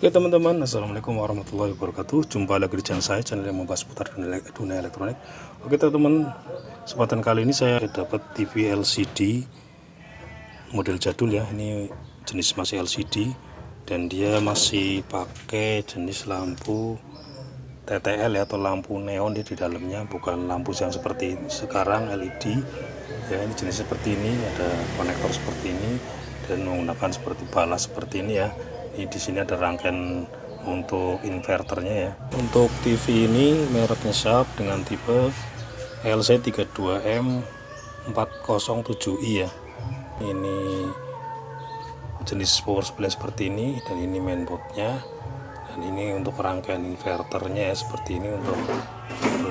Oke teman-teman, assalamualaikum warahmatullahi wabarakatuh. Jumpa lagi di channel saya, channel yang membahas seputar dunia elektronik. Oke teman-teman, kesempatan kali ini saya dapat TV LCD model jadul ya. Ini jenis masih LCD dan dia masih pakai jenis lampu TTL ya, atau lampu neon di dalamnya, bukan lampu yang seperti sekarang LED ya. Ini jenis seperti ini, ada konektor seperti ini dan menggunakan seperti balas seperti ini ya. Ini di sini ada rangkaian untuk inverternya ya. Untuk TV ini mereknya Sharp dengan tipe LC32M407i ya. Ini jenis power supply seperti ini, dan ini mainboardnya, dan ini untuk rangkaian inverternya ya, seperti ini. Untuk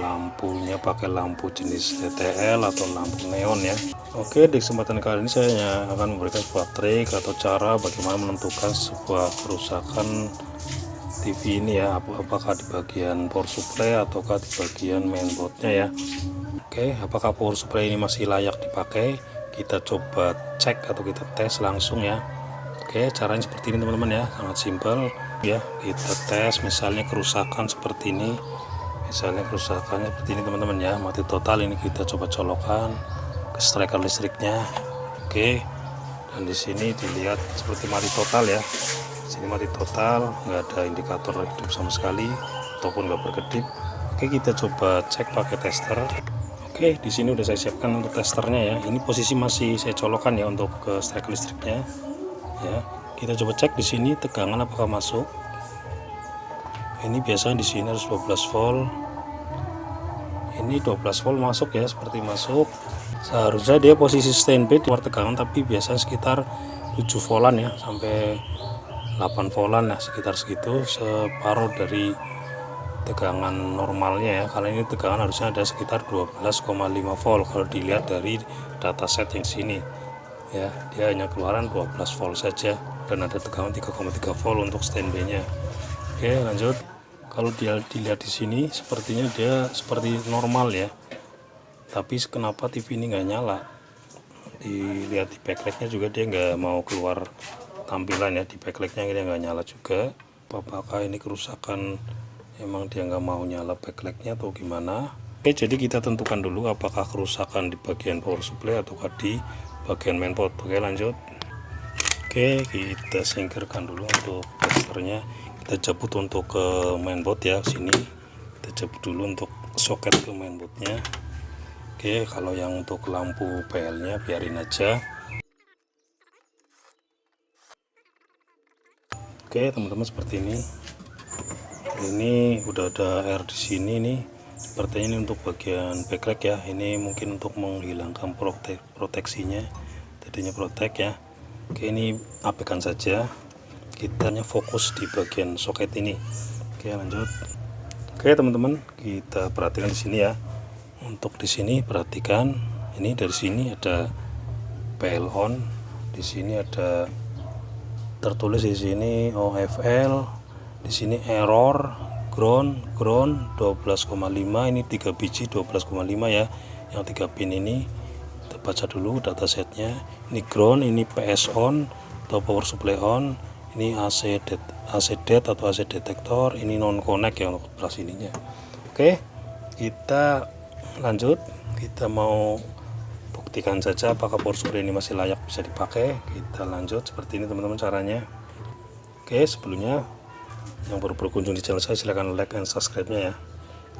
lampunya pakai lampu jenis TTL atau lampu neon ya. Oke, di kesempatan kali ini saya akan memberikan sebuah trik atau cara bagaimana menentukan sebuah kerusakan TV ini ya, apakah di bagian power supply ataukah di bagian mainboardnya ya. Oke, apakah power supply ini masih layak dipakai? Kita coba cek atau kita tes langsung ya. Oke, caranya seperti ini teman-teman ya, sangat simpel ya. Kita tes misalnya kerusakan seperti ini, misalnya kerusakannya seperti ini teman-teman ya, mati total. Ini kita coba colokan ke striker listriknya. Oke, dan di sini dilihat seperti mati total ya. Sini mati total, nggak ada indikator hidup sama sekali ataupun nggak berkedip. Oke, kita coba cek pakai tester. Oke, di sini udah saya siapkan untuk testernya ya. Ini posisi masih saya colokan ya untuk ke striker listriknya ya. Kita coba cek di sini tegangan apakah masuk. Ini biasanya di sini harus 12 volt. Ini 12 volt masuk ya, seperti masuk. Seharusnya dia posisi standby di luar tegangan, tapi biasanya sekitar 7 voltan ya, sampai 8 voltan ya, sekitar segitu, separuh dari tegangan normalnya ya. Kali ini tegangan harusnya ada sekitar 12,5 volt kalau dilihat dari dataset yang sini ya. Dia hanya keluaran 12 volt saja dan ada tegangan 3,3 volt untuk standby nya. Oke, lanjut. Kalau dia dilihat di sini sepertinya dia seperti normal ya, tapi kenapa TV ini nggak nyala? Dilihat di backlightnya juga dia nggak mau keluar tampilan ya, di backlightnya dia nggak nyala juga. Apakah ini kerusakan emang dia nggak mau nyala backlightnya atau gimana? Oke, jadi kita tentukan dulu apakah kerusakan di bagian power supply ataukah di bagian mainboard. Oke, lanjut. Oke, kita singkirkan dulu untuk testernya. Kita cabut untuk ke mainboard ya, sini kita cabut dulu untuk soket ke mainboardnya. Oke, kalau yang untuk lampu PL nya biarin aja. Oke teman-teman, seperti ini udah ada air di sini nih. Sepertinya ini untuk bagian backlight ya. Ini mungkin untuk menghilangkan proteksinya, tadinya protek ya. Oke, ini abaikan saja, kita hanya fokus di bagian soket ini. Oke, lanjut. Oke teman-teman, kita perhatikan di sini ya. Untuk di sini perhatikan, ini dari sini ada PL on, di sini ada tertulis di sini OFL, di sini error, ground 12,5. ini 3 biji 12,5 ya, yang 3 pin ini. Kita baca dulu datasetnya. Ini ground, ini PS on atau power supply on, ini AC dead atau AC detektor, ini non connect ya untuk operasi ininya. Oke, kita lanjut. Kita mau buktikan saja apakah power supply ini masih layak bisa dipakai. Kita lanjut seperti ini teman-teman caranya. Oke, sebelumnya yang baru berkunjung di channel saya, silahkan like dan subscribe nya ya.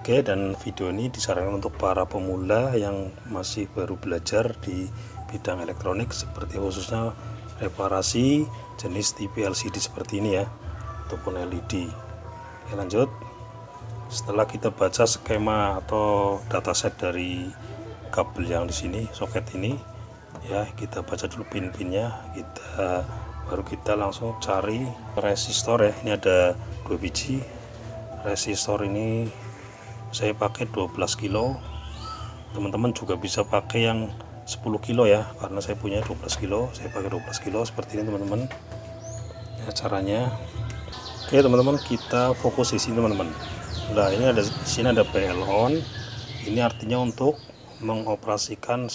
Oke, dan video ini disarankan untuk para pemula yang masih baru belajar di bidang elektronik, seperti khususnya reparasi jenis TV LCD seperti ini ya, ataupun LED. Oke, lanjut. Setelah kita baca skema atau dataset dari kabel yang di sini, soket ini ya, kita baca dulu pin-pinnya. Baru kita langsung cari resistor ya. Ini ada 2 biji resistor, ini saya pakai 12 kilo. Teman-teman juga bisa pakai yang 10 kilo ya, karena saya punya 12 kilo, saya pakai 12 kilo seperti ini teman-teman ya caranya. Oke teman-teman, kita fokus di sini teman-teman. Nah, ini ada di sini ada PL on. Ini artinya untuk mengoperasikan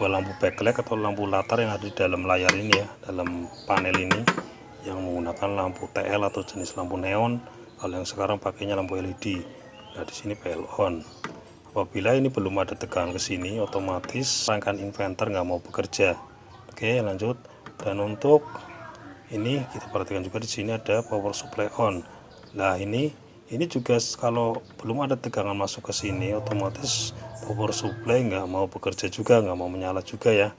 sebuah lampu backlight atau lampu latar yang ada di dalam layar ini ya, dalam panel ini. yang menggunakan lampu TL atau jenis lampu neon. Kalau yang sekarang pakainya lampu LED. Nah, di sini PL on. Apabila ini belum ada tegangan ke sini, otomatis rangkaian inverter nggak mau bekerja. Oke, lanjut. Dan untuk ini kita perhatikan juga di sini ada power supply on. Nah, ini juga kalau belum ada tegangan masuk ke sini, otomatis power supply nggak mau bekerja juga, nggak mau menyala juga ya.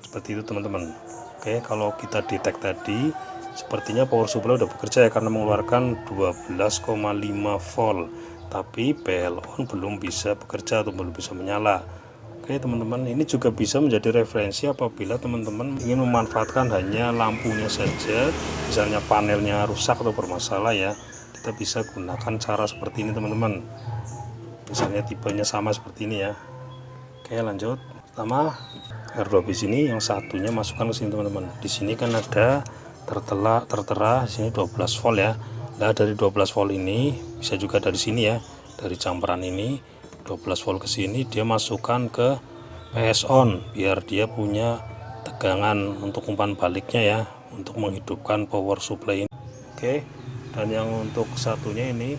Seperti itu teman-teman. Oke, kalau kita detect tadi, sepertinya power supply udah bekerja ya, karena mengeluarkan 12,5 volt. Tapi PL on belum bisa bekerja atau belum bisa menyala. Oke teman-teman, ini juga bisa menjadi referensi apabila teman-teman ingin memanfaatkan hanya lampunya saja, misalnya panelnya rusak atau bermasalah ya, kita bisa gunakan cara seperti ini teman-teman. Misalnya tipenya sama seperti ini ya. Oke, lanjut. Pertama, R2 bis ini yang satunya masukkan ke sini teman-teman. Di sini kan ada tertera di sini 12 volt ya. Nah, dari 12 volt ini bisa juga dari sini ya, dari jumperan ini 12 volt ke sini dia masukkan ke PS on biar dia punya tegangan untuk umpan baliknya ya, untuk menghidupkan power supply ini. Oke, dan yang untuk satunya ini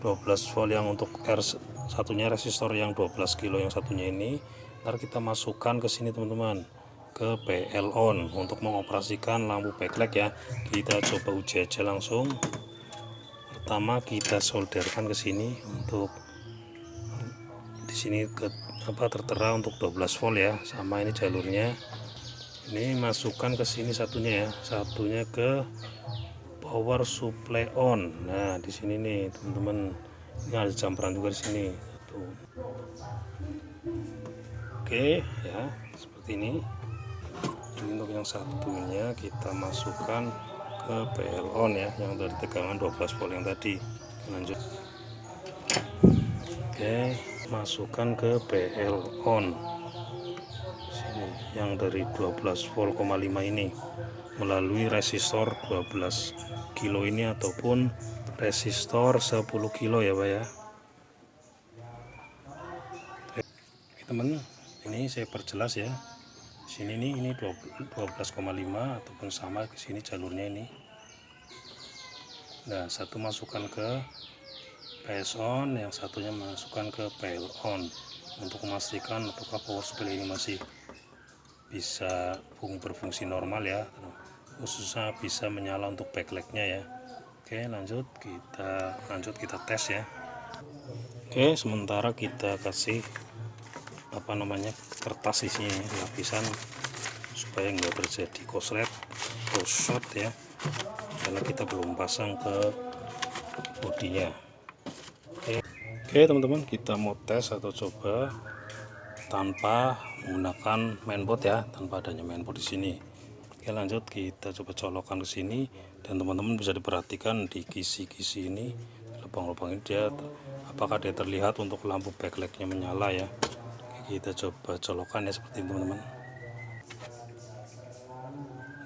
12 volt yang untuk R satunya resistor yang 12 kilo yang satunya ini, ntar kita masukkan ke sini teman-teman, ke PL on untuk mengoperasikan lampu backlight ya. Kita coba uji aja langsung. Pertama kita solderkan ke sini, untuk di sini tertera untuk 12 volt ya, sama ini jalurnya. Ini masukkan ke sini satunya ya, satunya ke power supply on. Nah, di sini nih teman-teman, ini ada jumperan juga di sini. Oke ya, seperti ini. Ini untuk yang satunya kita masukkan ke PL on ya, yang dari tegangan 12 volt yang tadi. Lanjut. Oke, masukkan ke PL on sini, yang dari 12 volt, 5 ini melalui resistor 12 kilo ini ataupun resistor 10 kilo ya Pak ya. Oke teman, ini saya perjelas ya. Sini nih, ini 12,5 ataupun sama ke sini jalurnya ini. Nah, satu masukkan ke PS on, yang satunya masukkan ke PL on untuk memastikan apakah power supply ini masih bisa berfungsi normal ya, khususnya bisa menyala untuk backlightnya ya. Oke, lanjut kita tes ya. Oke, sementara kita kasih kertas isinya ya, lapisan supaya enggak terjadi korslet ya, karena kita belum pasang ke bodinya. Oke teman-teman, kita mau tes atau coba tanpa menggunakan mainboard ya, tanpa adanya mainboard di sini. Oke, lanjut kita coba colokkan ke sini, dan teman-teman bisa diperhatikan di kisi-kisi ini, lubang-lubang ini apakah dia terlihat untuk lampu backlightnya menyala ya. Oke, kita coba colokkan ya seperti ini teman-teman.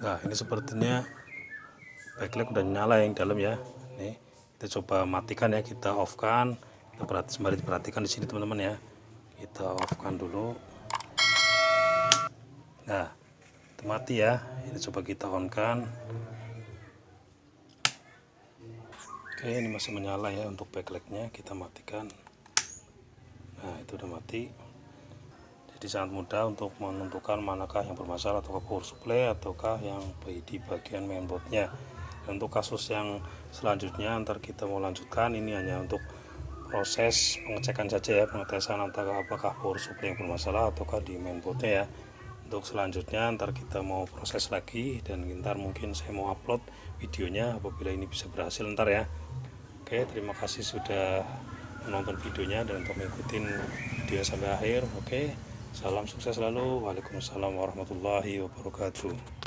Nah, ini sepertinya backlight udah nyala yang dalam ya. Nih, kita coba matikan ya, kita off kan. Kita perhatikan di sini teman-teman ya. Kita off kan dulu. Nah, itu mati ya. Ini coba kita on kan. Oke, ini masih menyala ya untuk backlightnya. Kita matikan. Nah, itu udah mati. Jadi sangat mudah untuk menentukan manakah yang bermasalah, ataukah power supply ataukah yang di bagian mainboardnya. Dan untuk kasus yang selanjutnya, ntar kita mau lanjutkan, ini hanya untuk proses pengecekan saja ya, pengetesan apakah power supply yang bermasalah ataukah di mainboardnya ya. Untuk selanjutnya ntar kita mau proses lagi, dan ntar mungkin saya mau upload videonya apabila ini bisa berhasil ntar ya. Oke, terima kasih sudah menonton videonya dan untuk mengikuti video sampai akhir. Oke, salam sukses selalu. Waalaikumsalam warahmatullahi wabarakatuh.